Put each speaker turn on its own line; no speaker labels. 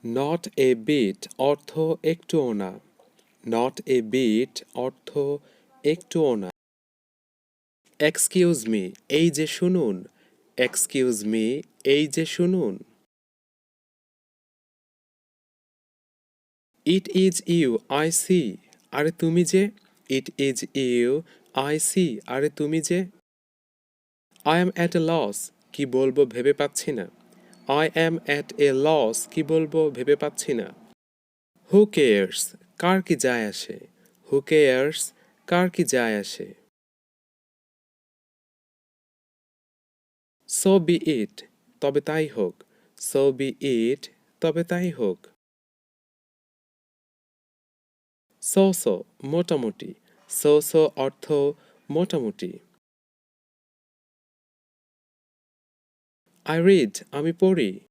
Not a bit অর্থ একটুও না। নট এ বিট অর্থ একটুও না। এক্সকিউজ মি, এই যে শুনুন। এক্সকিউজ মি, এই যে শুনুন। It is you I see, আরে তুমি যে। It is you I see, আরে তুমি যে। I am at a loss, কি বলবো ভেবে পাচ্ছি না। I am at a loss, কি বলবো ভেবে পাচ্ছি না। হু কেয়ার্স, কার কি যায় আসে। হু কেয়ার্স, কার কি যায় আসে। সো বি ইট, তবে তাই হোক। সো বি ইট, তবে তাই হোক। সো সো, মোটামুটি। সো সো অর্থ মোটামুটি। আই রিড, আমি পড়ি।